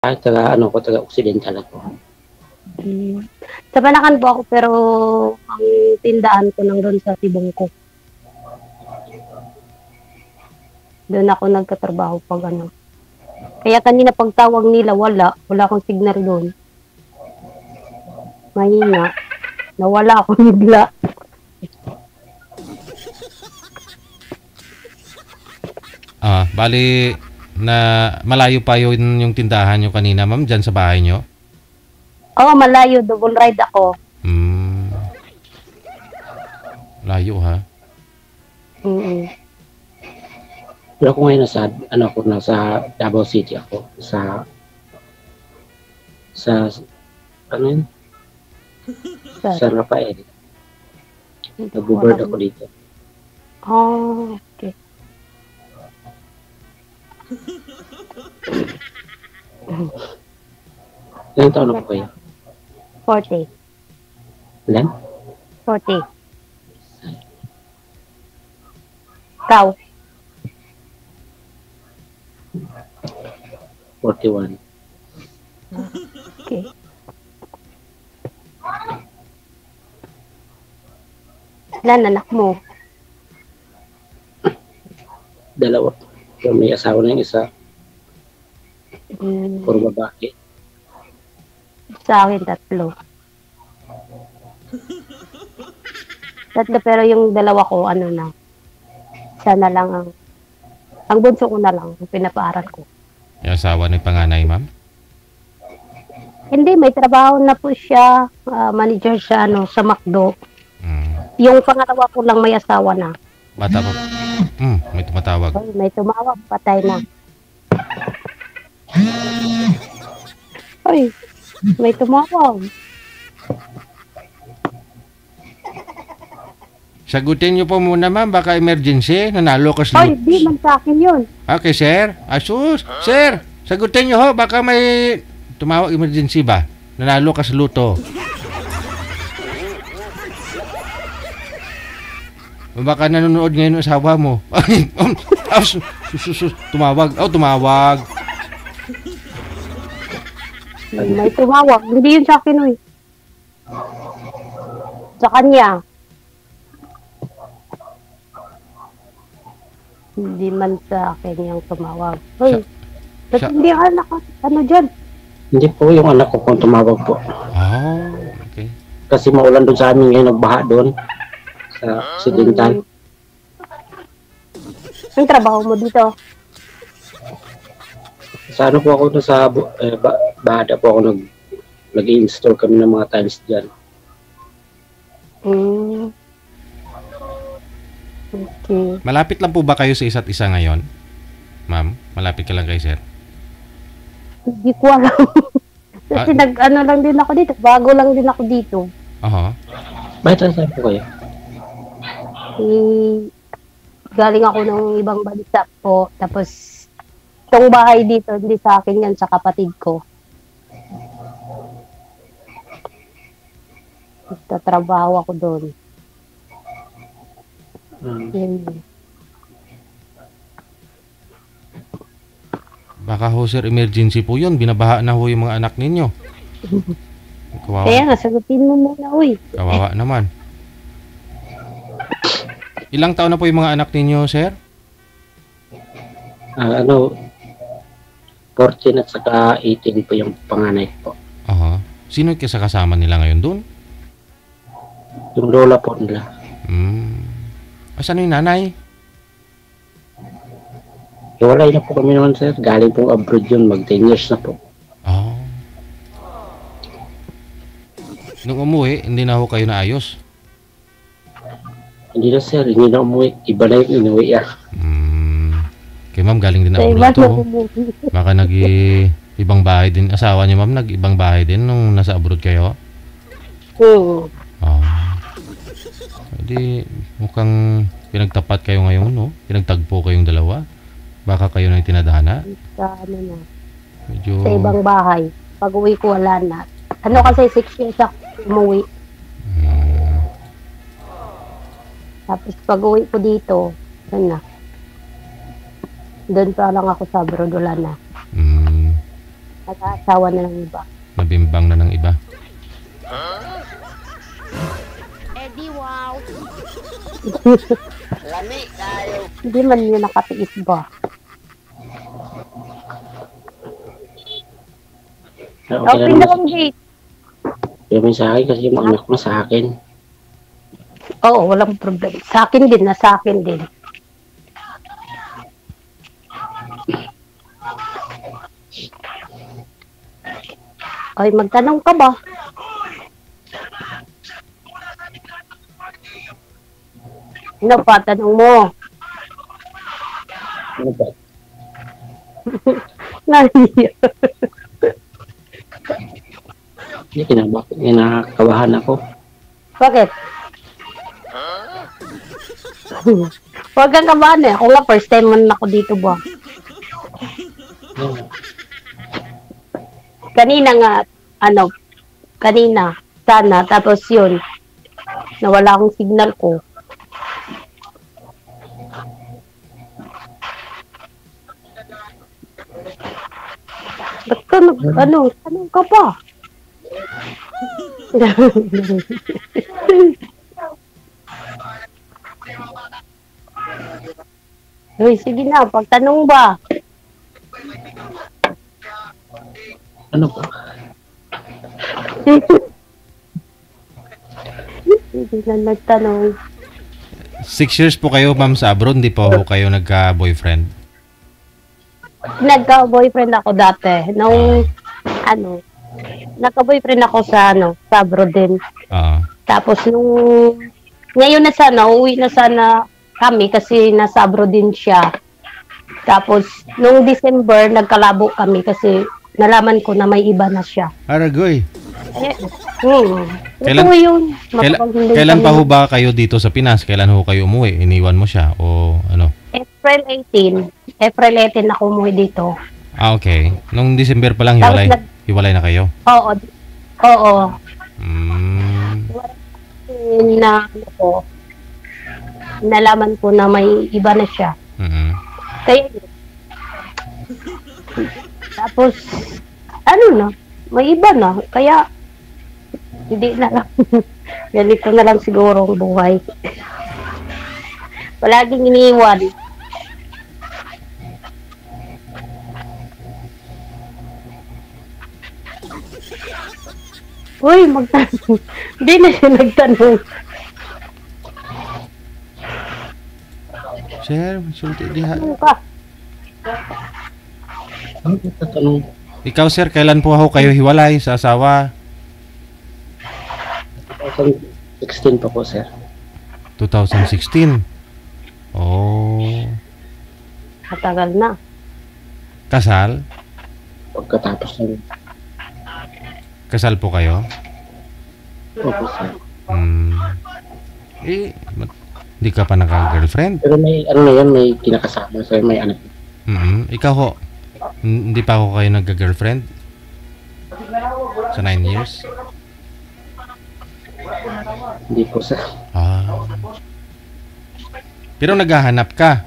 taga ano ko, taga Occidental ako. Sa Banacan po ako, pero ang tindahan ko nang doon sa Tibungko. Doon ako nagkatrabaho pag ano. Kaya kanina pagtawag nila, wala akong signal doon. Mahina. Nawala ako bigla. Bali na malayo pa yung tindahan nyo kanina, ma'am, dyan sa bahay nyo? Oo, malayo. Double ride ako. Layo, ha? Pero ako ngayon nasa Davao City ako. Sa ano yun? San Rafael. Nag-board ako dito. Oh, okay. Ilang taon na po kayo? 40. Ilan? 40. Ikaw? 41. Okay. Ilan anak mo? Dalawa. So, may asawa na yung isa. Puro babae. Sa akin, 3. 3 pero yung dalawa ko, ano na. Isa na lang ang bunso ko na lang, ang pinapaaral ko. Yung asawa ng panganay, ma'am? Hindi, may trabaho na po siya. Manager siya sa McDo. Yung pangalawa ko lang may asawa na. Bata pa. May tumatawag. Ay, may tumawag, patay na. Ay, may tumawag. Sagutin niyo po muna, ma'am. Baka emergency. Nanalo ka sa Ay, di man sa akin yun. Okay, sir. Asus. Sir, sagutin niyo ho. Baka may tumawag emergency ba? Nanalo ka sa luto. Baka nanonood ngayon ng asawa mo. Tumawag. Tumawag. May tumawag. Hindi yun sa akin, uy. Sa kanya. Hindi man sa akin yung tumawag. Uy, ba't hindi ka dyan? Hindi po, yung anak ko kung tumawag po. Okay. Kasi maulan doon sa amin ngayon, nagbaha doon. Sa Occidental. Ang trabaho mo dito? Sa ano po ako doon sa Bada po ako nag-i-install kami ng mga tiles dyan. Okay. Malapit lang po ba kayo sa isa't isa ngayon? Ma'am, malapit ka lang kay sir? Hindi ko alam. Kasi nag-ano lang din ako dito. Bago lang din ako dito. Bakit saan po kayo? Galing ako ng ibang bansa po. Tapos, itong bahay dito, hindi sa akin yan, sa kapatid ko. Tatrabaho ako doon. Baka ho sir, emergency po yun. Binabaha na ho yung mga anak ninyo. Kawawa. Kaya nga, sagutin mo muna, uy. Kawawa naman. Ilang taon na po yung mga anak ninyo, sir? 14 at saka 18 po yung panganay po. Sino yung kasama nila ngayon doon? Yung lola po nila. Saan yung nanay? Iwalay na po kami naman, sir. Galing pong abroad yun. Mag 10 years na po. Nung umuwi, hindi na ho kayo naayos? Hindi na, sir. Hindi na umuwi. Iba na yung inuwi. Okay, ma'am, galing din na abroad to. Baka ibang bahay din. Asawa niyo, ma'am, nag-ibang bahay din nung nasa abroad kayo? Hindi, mukhang pinagtapat kayo ngayon, no? Pinagtagpo kayong dalawa. Baka kayo na yung tinadhana. Sa ibang bahay. Pag uwi ko, wala na. Kasi 6 years ako umuwi. Tapos pag uwi ko dito, yun na. Doon pa lang ako sa abroad, wala na. Nag-aasawa na ng iba. Nabimbang na ng iba. Eddie, wow! Hindi man yun nakatiis ba? Open na lang gate. Sabi sa akin kasi yung anak mo sa akin. Oo, walang problema. Sa akin din, nasa akin din. Ay, magtanong ka ba? Ano pa, tanong mo? Ano ba? Nahiya. Hindi, kinakabahan ako. Bakit? Huwag kang kabahan eh. Ako nga, first time man ako dito ba? Kanina nga, kanina, sana, tapos yun, nawala akong signal ko. Ba't ka tanong ka pa? Uy, sige na, pagtanong ba? Ano ba? Hindi na nagtanong. 6 years po kayo, ma'am, sa abroad. Hindi po kayo nagka-boyfriend. Nagka-boyfriend ako dati. Nung, nagka-boyfriend ako sa abroad din. Tapos ngayon na sana, uwi na sana kami kasi nasa abroad din siya. Tapos, nung December, nagkalabo kami kasi nalaman ko na may iba na siya. Aragoy. Kailan pa ho ba kayo dito sa Pinas? Kailan ho kayo umuwi? Iniwan mo siya o ano? April 18 ako umuwi dito. Okay. Nung December pa lang hiwalay na kayo? Oo. Nalaman ko na may iba na siya. Kaya tapos may iba na. Kaya hindi na lang. Ganito na lang siguro ang buhay. Palaging iniiwan. Uy, magtanong. Hindi na siya nagtanong. Sir, sulti diha. Ano ba tatanong? Ikaw, sir, kailan po ako kayo hiwalay sa asawa? 2016 pa po, sir. 2016? Oh. Matagal na. Kasal? Pagkatapos ng... Kasal po kayo? Opo, sir. Hindi ka pa naka-girlfriend? Pero may, may kinakasama, sir, may anak. Ikaw ho? Hindi pa ako kayo nagka-girlfriend? Sa 9 years? Hindi po, sir. Pero naghahanap ka?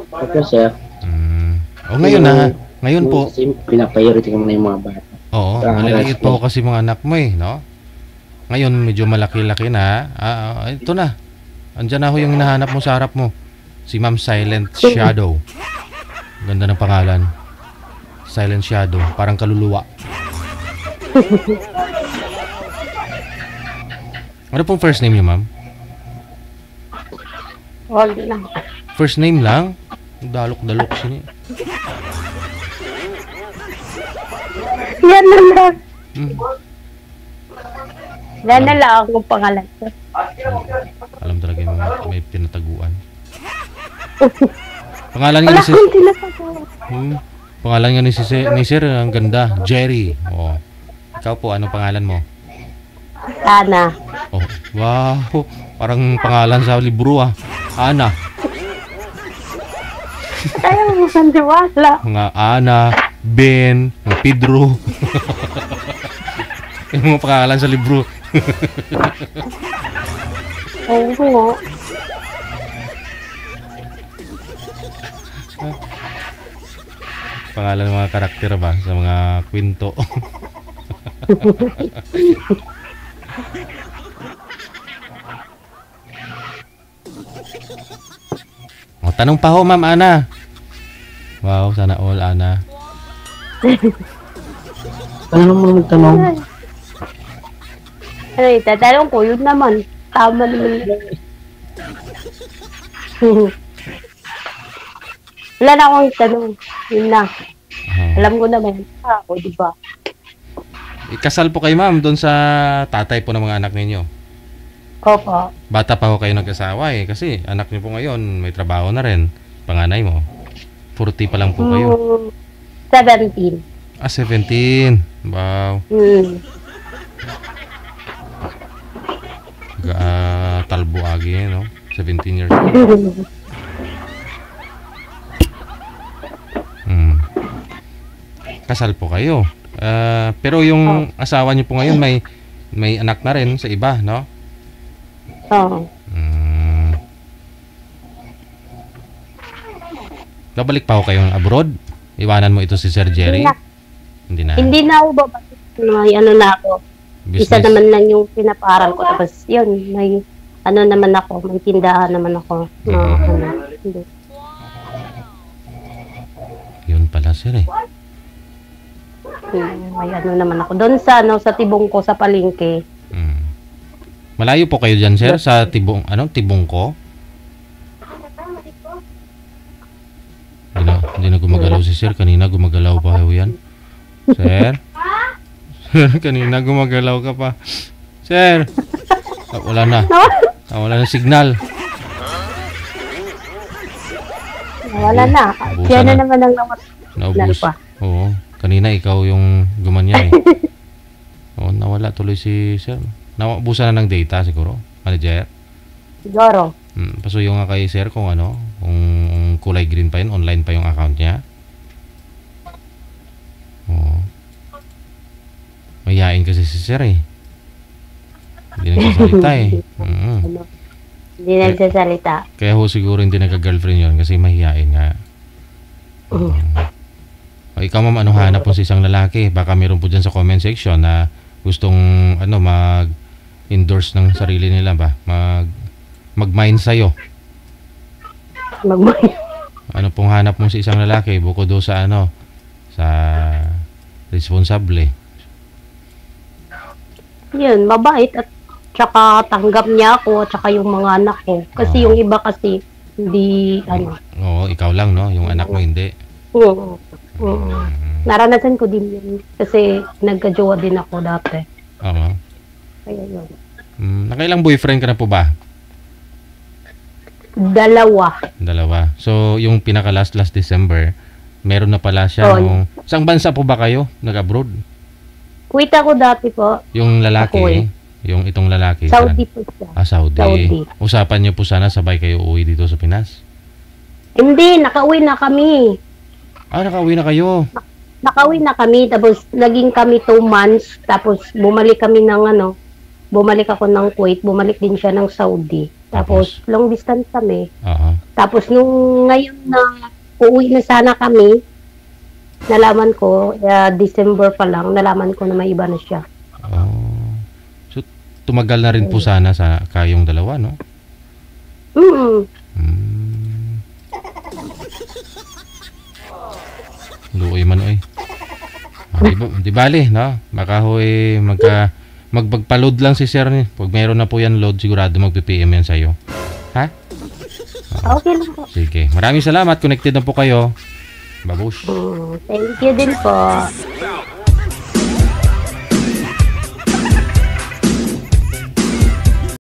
Opo, sir. Ngayon na. Ngayon po. Kasi pinapriority ko na yung mga bata. Oo, maliliit po kasi mga anak mo no? Ngayon, medyo malaki-laki na. Ito na. Andyan na ho yung hinahanap mo sa harap mo. Si Ma'am Silent Shadow. Ganda ng pangalan. Silent Shadow. Parang kaluluwa. Ano pong first name niyo, ma'am? Wag lang. First name lang? Dalok-dalok siya. Yan na lang. Yan na lang akong pangalan. Alam talaga yung may pinataguan. Pangalan nga ni pangalan nga ni Sir, ang ganda. Jerry. Oh. Ikaw po, anong pangalan mo? Ana. Oh, wow. Parang pangalan sa libro Ana. Ayaw mo sandiwala. Mga Ana, Ben, Pedro. Yung mga pangalan sa libro. Oo. Pangalan ng mga karakter ba sa mga kwento. O, tanong pa ho, Ma'am Ana. Wow, sana all, Ana. Ano mo magtanong? Ano, itatanong ko, yun naman. Tama naman. Wala na akong tanong. Yun na. Alam ko naman. Ako, di ba? Ikasal po kayo, Ma'am, doon sa tatay po ng mga anak ninyo. Opo. Bata pa ho kayo nagkasawa eh. Kasi anak niyo po ngayon, may trabaho na rin. Panganay mo. 40 pa lang po kayo. 17. 17. Wow. Talbo agi eh, no? 17 years old. Kasal po kayo. Pero yung asawa niyo po ngayon may anak na rin sa iba, no? Oo. Babalik pa ho kayong abroad? Iwanan mo ito si Sir Jerry? Hindi na. Hindi na ako babalik. May ano na ako. Business. Isa naman lang yung pinaparal ko. Tapos yun, may ano naman ako. May tindahan naman ako. Hindi. Yun pala, Sir eh. May ano naman ako. Doon sa tibong ko sa palengke. Malayo po kayo dyan, Sir? Sa tibong ko? Hindi na gumagalaw si Sir. Kanina gumagalaw pa ho yan. Sir? Sir, kanina gumagalaw ka pa. Sir! Wala na. Wala na signal. Wala na. Siya na naman ang naubos. Oo. Kanina ikaw yung gumanyan eh. Oo, nawala tuloy si Sir. Naubusan na ng data siguro. Manager? Siguro. Pasuyo nga kay Sir kung kung kulay green pa yun, online pa yung account niya. Oo. Mayayain kasi si Sir eh. Hindi nagsasalita eh. Hindi nagsasalita. Kaya ho siguro hindi nagka-girlfriend yun kasi mahihain nga. Ikaw, Ma'am, anong hanap mo sa isang lalaki? Baka meron po dyan sa comment section na gustong mag-endorse ng sarili nila ba? Mag-mind sa'yo. Mag-mind? Ano pong hanap mo sa isang lalaki? Bukod do sa sa responsable. Yun, mabait at tsaka tanggap niya ako at tsaka yung mga anak ko. Kasi yung iba kasi hindi Oo, ikaw lang, no? Yung anak mo hindi. Oo. Naranasan ko din yun. Kasi nagka-jowa din ako dati. Oo. Kaya yun. Nakailang boyfriend ka na po ba? Dalawa. So, yung pinaka-last December, meron na pala siya. Saang bansa po ba kayo? Nag-abroad? Kuwait ako dati po. Yung lalaki, yung itong lalaki. Saudi po siya. Saudi. Usapan niyo po sana sabay kayo uwi dito sa Pinas? Hindi, nakauwi na kami. Nakauwi na kayo? Nakauwi na kami, tapos naging kami 2 months, tapos bumalik kami ng bumalik ako ng Kuwait, bumalik din siya ng Saudi. Tapos long distance kami. Tapos nung ngayon na uuwi na sana kami, nalaman ko, December pa lang, nalaman ko na may iba na siya. So, tumagal na rin po sana sa kayong dalawa, no? Luoy man oy. Di bali, no? Baka hoy magpagpa-load lang si Sir ni. Pag meron na po yan load, sigurado magpi-PM yan sa'yo. Ha? Okay lang po. Sige. Maraming salamat. Connected na po kayo. Babush. Thank you din po.